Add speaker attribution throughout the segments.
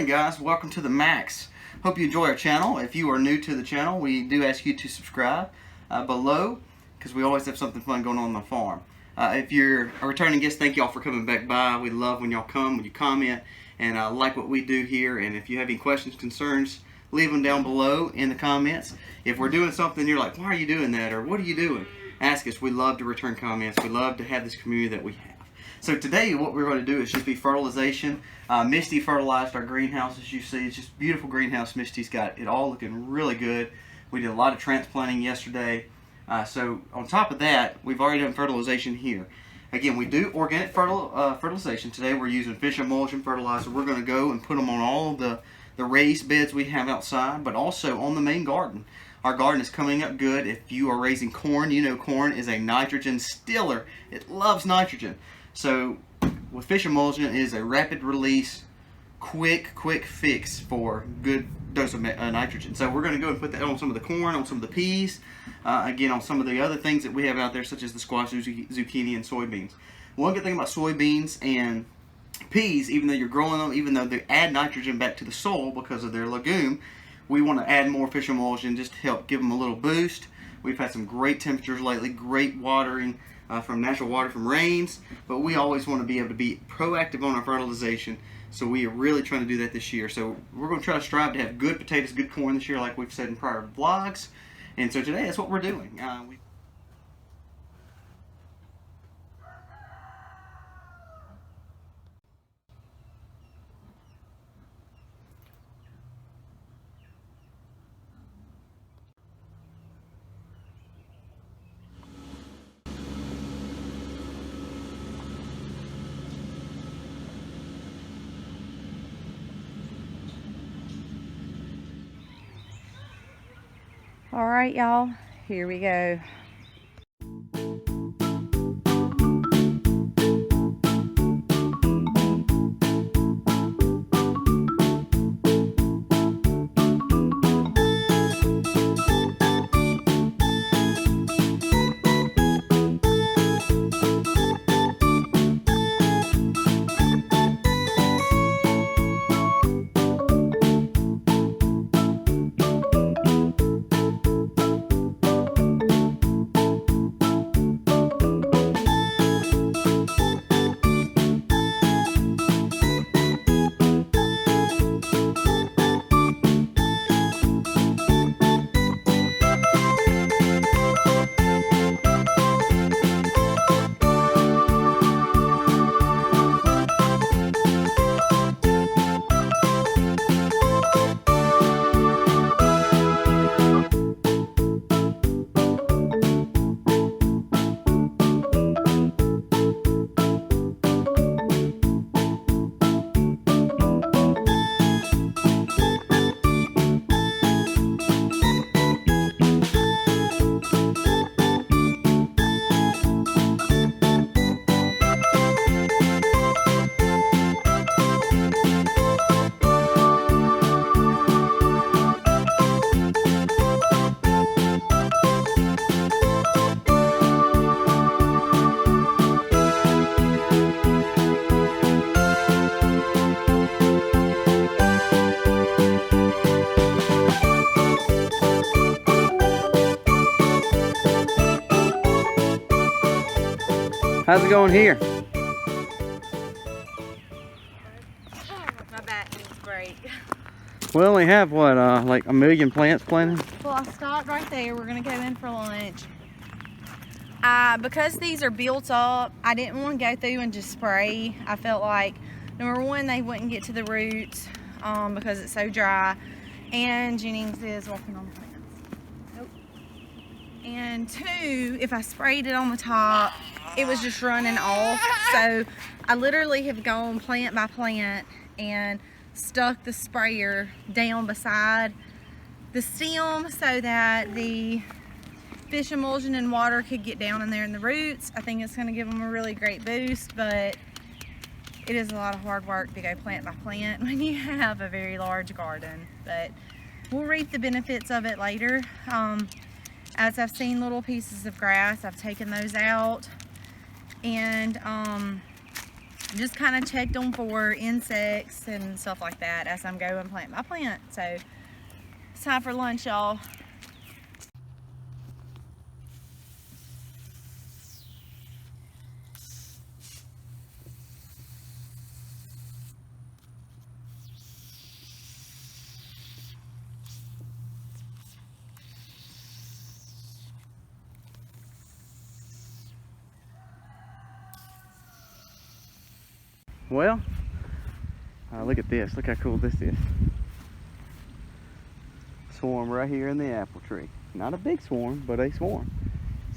Speaker 1: morning, guys. Welcome to the Max. Hope you enjoy our channel. If you are new to the channel, we do ask you to subscribe below, because we always have something fun going on the farm. If you're a returning guest, thank y'all for coming back by. We love when y'all come, when you comment, and like what we do here. And if you have any questions, concerns, leave them down below in the comments. If we're doing something you're like, why are you doing that, or what are you doing, ask us. We love to return comments. We love to have this community that we have. So today what we're going to do is just be fertilization. Misty fertilized our greenhouse, as you see. It's just beautiful greenhouse. Misty's got it all looking really good. We did a lot of transplanting yesterday. So on top of that, we've already done fertilization here. Again, we do organic fertilization. Today we're using fish emulsion fertilizer. We're going to go and put them on all of the raised beds we have outside, but also on the main garden. Our garden is coming up good. If you are raising corn, you know corn is a nitrogen stealer. It loves nitrogen. So with fish emulsion, it is a rapid release, quick fix for good dose of nitrogen. So we're going to go and put that on some of the corn, on some of the peas, again on some of the other things that we have out there, such as the squash, zucchini, and soybeans. One good thing about soybeans and peas, even though you're growing them, even though they add nitrogen back to the soil because of their legume, we want to add more fish emulsion just to help give them a little boost. We've had some great temperatures lately, great watering from natural water from rains, but we always want to be able to be proactive on our fertilization, so we are really trying to do that this year. So we're going to try to strive to have good potatoes, good corn this year, like we've said in prior vlogs, and so today that's what we're doing.
Speaker 2: All right, y'all, here we go.
Speaker 1: How's it going here?
Speaker 2: My back needs a break.
Speaker 1: We only have, what, like a million plants planted?
Speaker 2: Well, I stopped right there. We're going to go in for lunch. Because these are built up, I didn't want to go through and just spray. I felt like, number one, they wouldn't get to the roots because it's so dry. And Jennings is walking on the plants. Nope. And two, if I sprayed it on the top, it was just running off. So I literally have gone plant by plant and stuck the sprayer down beside the stem so that the fish emulsion and water could get down in there in the roots. I think it's going to give them a really great boost, but it is a lot of hard work to go plant by plant when you have a very large garden. But we'll reap the benefits of it later. As I've seen little pieces of grass, I've taken those out. And just kind of check them for insects and stuff like that as I'm going plant my plant. So it's time for lunch, y'all.
Speaker 1: Well, look at this. Look how cool this is. Swarm right here in the apple tree. Not a big swarm, but a swarm.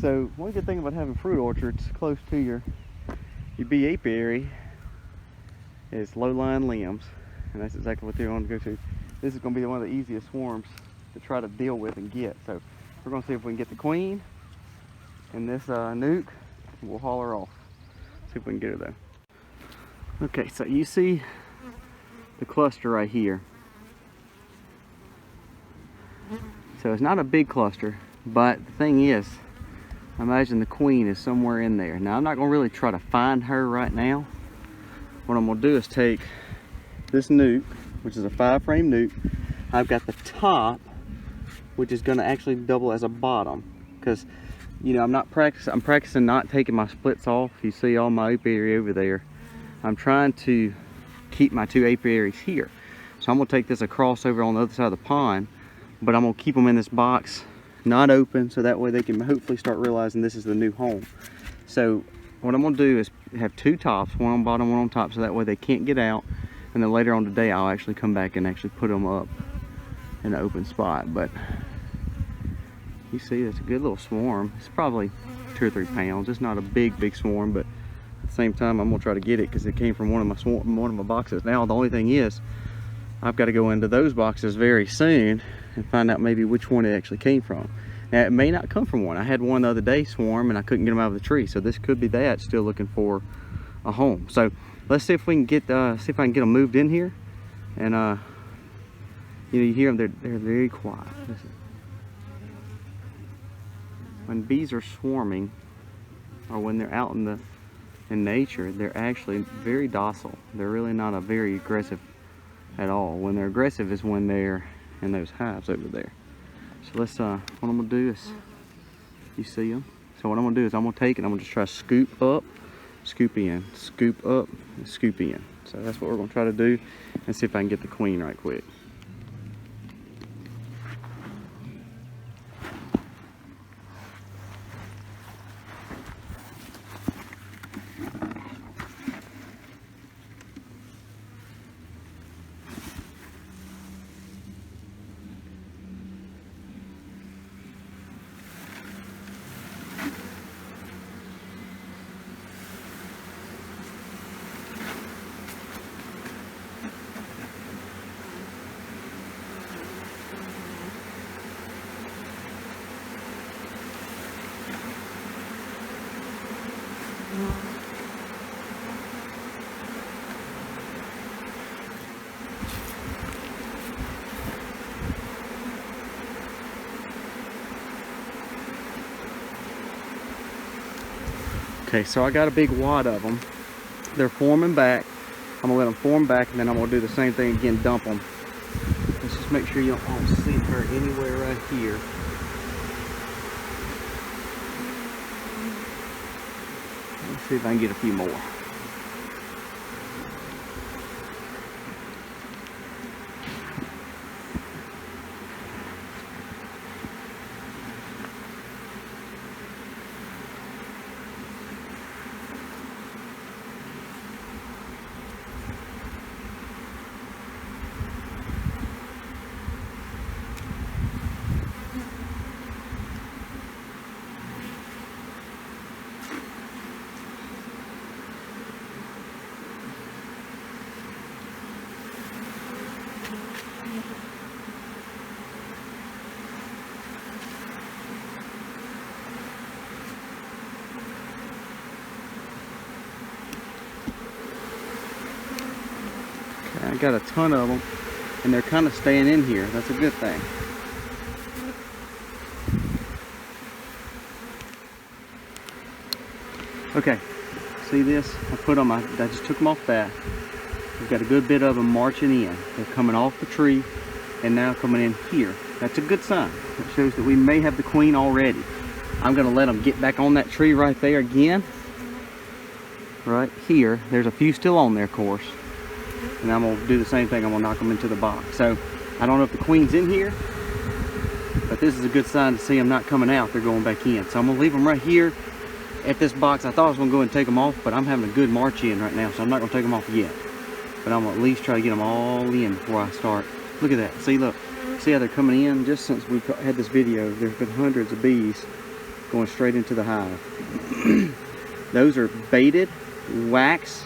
Speaker 1: So one good thing about having fruit orchards close to your bee apiary is low-lying limbs, and that's exactly what they're going to go to. This is going to be one of the easiest swarms to try to deal with and get. So we're going to see if we can get the queen and this nuke. We'll haul her off. See if we can get her though. Okay, so you see the cluster right here. So it's not a big cluster, but the thing is, I imagine the queen is somewhere in there. Now I'm not gonna really try to find her right now. What I'm gonna do is take this nuke, which is a 5-frame nuke. I've got the top, which is gonna actually double as a bottom, because you know I'm practicing not taking my splits off. You see all my apiary over there. I'm trying to keep my 2 apiaries here. So I'm gonna take this across over on the other side of the pond, but I'm gonna keep them in this box, not open, so that way they can hopefully start realizing this is the new home. So what I'm gonna do is have 2 tops, one on bottom, one on top, so that way they can't get out. And then later on today, I'll actually come back and actually put them up in an open spot. But you see, it's a good little swarm. It's probably 2 or 3 pounds. It's not a big swarm, but at the same time, I'm gonna try to get it because it came from one of my boxes. Now the only thing is, I've got to go into those boxes very soon and find out maybe which one it actually came from. Now it may not come from one. I had one the other day swarm and I couldn't get them out of the tree, so this could be that still looking for a home. So let's see if we can get see if I can get them moved in here. And you know, you hear them, they're very quiet. Listen. When bees are swarming, or when they're out in nature, they're actually very docile. They're really not a very aggressive at all. When they're aggressive is when they're in those hives over there. So let's what I'm gonna do is, you see them? So what I'm gonna do is I'm gonna take it, I'm gonna just try to scoop up, scoop in, scoop up, and scoop in. So that's what we're gonna try to do, and see if I can get the queen right quick. Okay, so I got a big wad of them. They're forming back. I'm gonna let them form back, and then I'm gonna do the same thing again, dump them. Let's just make sure you don't see her anywhere right here. Let's see if I can get a few more. I got a ton of them, and they're kind of staying in here. That's a good thing. Okay, See this? I just took them off that. We've got a good bit of them marching in. They're coming off the tree and now coming in here. That's a good sign. It shows that we may have the queen already. I'm gonna let them get back on that tree right there again. Right here. There's a few still on there, of course. And I'm gonna do the same thing. I'm gonna knock them into the box. So I don't know if the queen's in here, but this is a good sign to see them not coming out. They're going back in. So I'm gonna leave them right here at this box. I thought I was gonna go and take them off, but I'm having a good march in right now, so I'm not gonna take them off yet. But I'm gonna at least try to get them all in before I start. Look at that. See, look. See how they're coming in? Just since we've had this video, there's been hundreds of bees going straight into the hive. Those are baited wax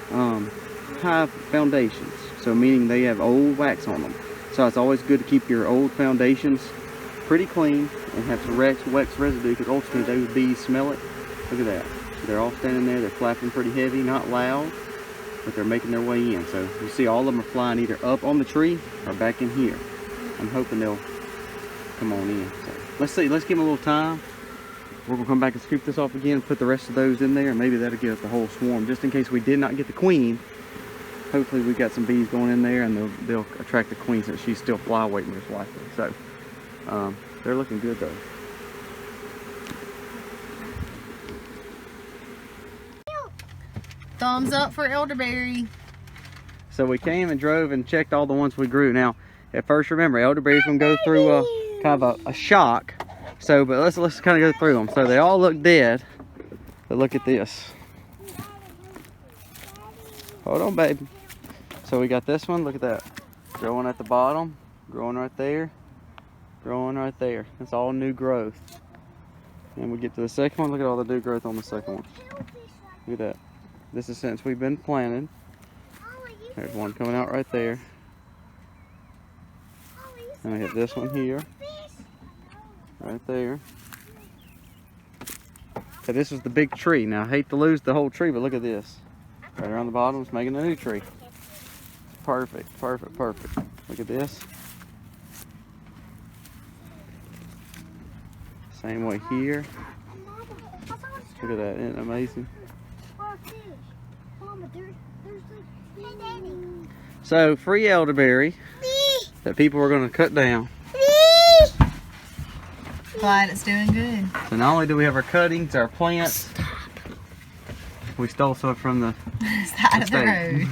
Speaker 1: hive foundations. So meaning they have old wax on them. So it's always good to keep your old foundations pretty clean and have some wax residue, because ultimately those bees smell it. Look at that. So they're all standing there. They're flapping pretty heavy, not loud, but they're making their way in. So you see all of them are flying either up on the tree or back in here. I'm hoping they'll come on in. So let's see. Let's give them a little time. We're going to come back and scoop this off again and put the rest of those in there. And maybe that'll get us the whole swarm. Just in case we did not get the queen, hopefully we got some bees going in there and they'll attract the queen, since she's still fly weight most likely. So they're looking good though.
Speaker 2: Thumbs up for elderberry.
Speaker 1: So we came and drove and checked all the ones we grew. Now, at first, remember, elderberry's gonna go through kind of a shock. So, but let's kind of go through them. So they all look dead, but look at this. Hold on, baby. So we got this one. Look at that, growing at the bottom, growing right there, growing right there. It's all new growth. And we get to the second one. Look at all the new growth on the second one. Look at that. This is since we've been planted. There's one coming out right there. And we have this one here. Right there. So this was the big tree. Now I hate to lose the whole tree, but look at this. Right around the bottom, it's making a new tree. Perfect, perfect, perfect. Look at this. Same way here. Look at that, isn't it amazing? So free elderberry that people are going to cut down.
Speaker 2: Glad it's doing good.
Speaker 1: So not only do we have our cuttings, our plants, we stole some from the
Speaker 2: side of the road.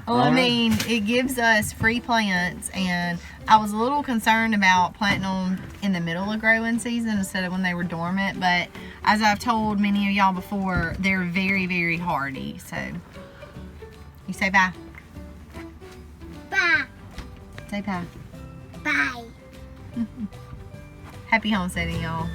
Speaker 2: Well, I mean, it gives us free plants, and I was a little concerned about planting them in the middle of growing season instead of when they were dormant, but as I've told many of y'all before, they're very, very hardy. So, you say bye.
Speaker 3: Bye.
Speaker 2: Say bye.
Speaker 3: Bye.
Speaker 2: Happy homesteading, y'all.